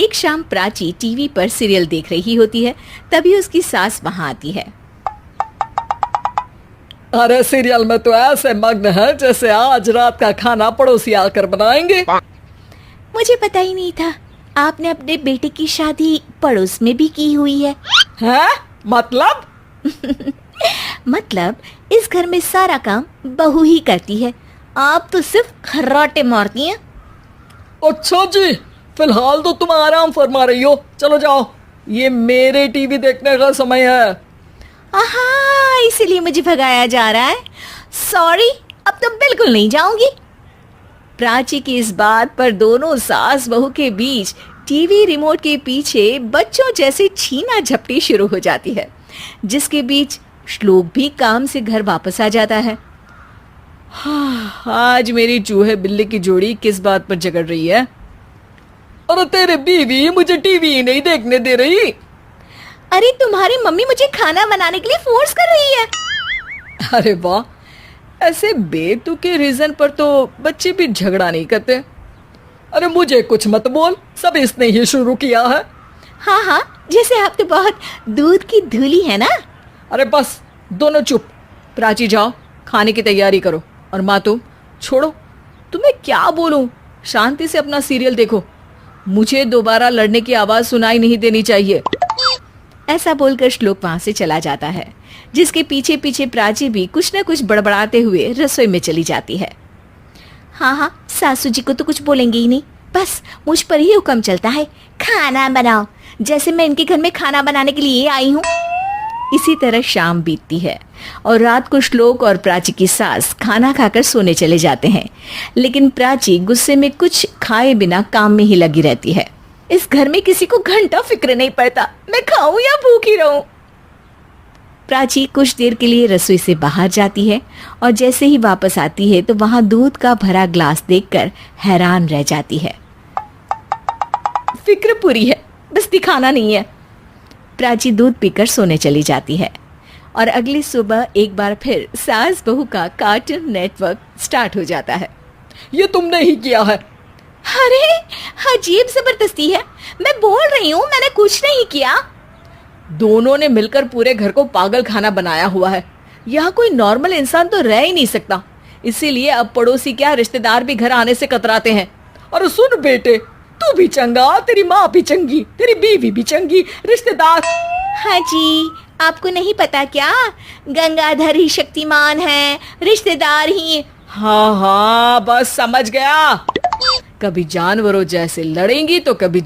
एक शाम प्राची टीवी पर सीरियल देख रही होती है। तभी उसकी सास वहां आती है। अरे सीरियल में तो ऐसे मग्न है जैसे आज रात का खाना पड़ोसी आकर बनाएंगे। मुझे पता ही नहीं था आपने अपने बेटे की शादी पड़ोस में भी की हुई है। हैं? मतलब? मतलब इस घर में सारा काम बहू ही करती है, आप तो सिर्फ खर्राटे मारती हैं। अच्छा जी, फिलहाल तो तुम आराम फरमा रही हो, चलो जाओ, ये मेरे टीवी देखने का समय है। आहा, इसीलिए मुझे भगाया जा रहा है। सॉरी, अब तो बिल्कुल नहीं जाऊंगी। प्राची की इस बात पर दोनों सास बहू के बीच टीवी रिमोट के पीछे बच्चों जैसे छीना झपटी शुरू हो जाती है, जिसके बीच श्लोक भी काम से घर वापस आ जाता है। हाँ, आज मेरी चूहे बिल्ली की जोड़ी किस बात पर झगड़ रही है? अरे तेरे बीवी मुझे टीवी ही नहीं देखने दे रही। अरे तुम्हारी मम्मी मुझे खाना बनाने के लिए फोर्स कर रही है। अरे वाह, ऐसे बेतुके रीजन पर तो बच्चे भी झगड़ा नहीं करते। अरे मुझे कुछ मत बोल, सब इसने ही शुरू किया है। हाँ हाँ, जैसे आप तो बहुत दूध की धूली है ना। अरे बस, दोनों चुप। प्राची जाओ, खाने की तैयारी करो। और माँ तुम छोड़ो, तुम्हें क्या बोलूं, शांति से अपना सीरियल देखो, मुझे दोबारा लड़ने की आवाज सुनाई नहीं देनी चाहिए। ऐसा बोलकर श्लोक वहां से चला जाता है, जिसके पीछे पीछे प्राची भी कुछ न कुछ बड़बड़ाते हुए रसोई में चली जाती है। हाँ हाँ, सासू जी को तो कुछ बोलेंगे ही नहीं, बस मुझ पर ही हुक्म चलता है, खाना बनाओ, जैसे मैं इनके घर में खाना बनाने के लिए आई हूँ। इसी तरह शाम बीतती है और रात को श्लोक और प्राची की सास खाना खाकर सोने चले जाते हैं, लेकिन प्राची गुस्से में कुछ खाए बिना काम में ही लगी रहती है। इस घर में किसी को घंटा फिक्र नहीं पड़ता मैं खाऊं या भूखी रहूं। प्राची कुछ देर के लिए रसोई से बाहर जाती है और जैसे ही वापस आती है तो वहां दूध का भरा ग्लास देखकर हैरान रह जाती है। फिक्र पूरी है, बस दिखाना नहीं है। प्राची दूध पीकर सोने चली जाती है और अगली सुबह एक बार फिर सास बहू का कार्टून नेटवर्क स्टार्ट हो जाता है। ये तुमने ही किया है। अरे अजीब जबरदस्ती है, मैं बोल रही हूँ मैंने कुछ नहीं किया। दोनों ने मिलकर पूरे घर को पागल खाना बनाया हुआ है। यहाँ कोई नॉर्मल इंसान तो रह ही नहीं सकता, इसीलिए अब पड़ोसी क्या रिश्तेदार भी घर आने से कतराते हैं। और सुन बेटे, तू भी चंगा, तेरी माँ भी चंगी, तेरी बीवी भी चंगी, रिश्तेदार। हाँ जी, आपको नहीं पता क्या, गंगाधर ही शक्तिमान है, रिश्तेदार ही। हाँ हाँ, बस समझ गया। कभी जानवरों जैसे लड़ेंगी तो कभी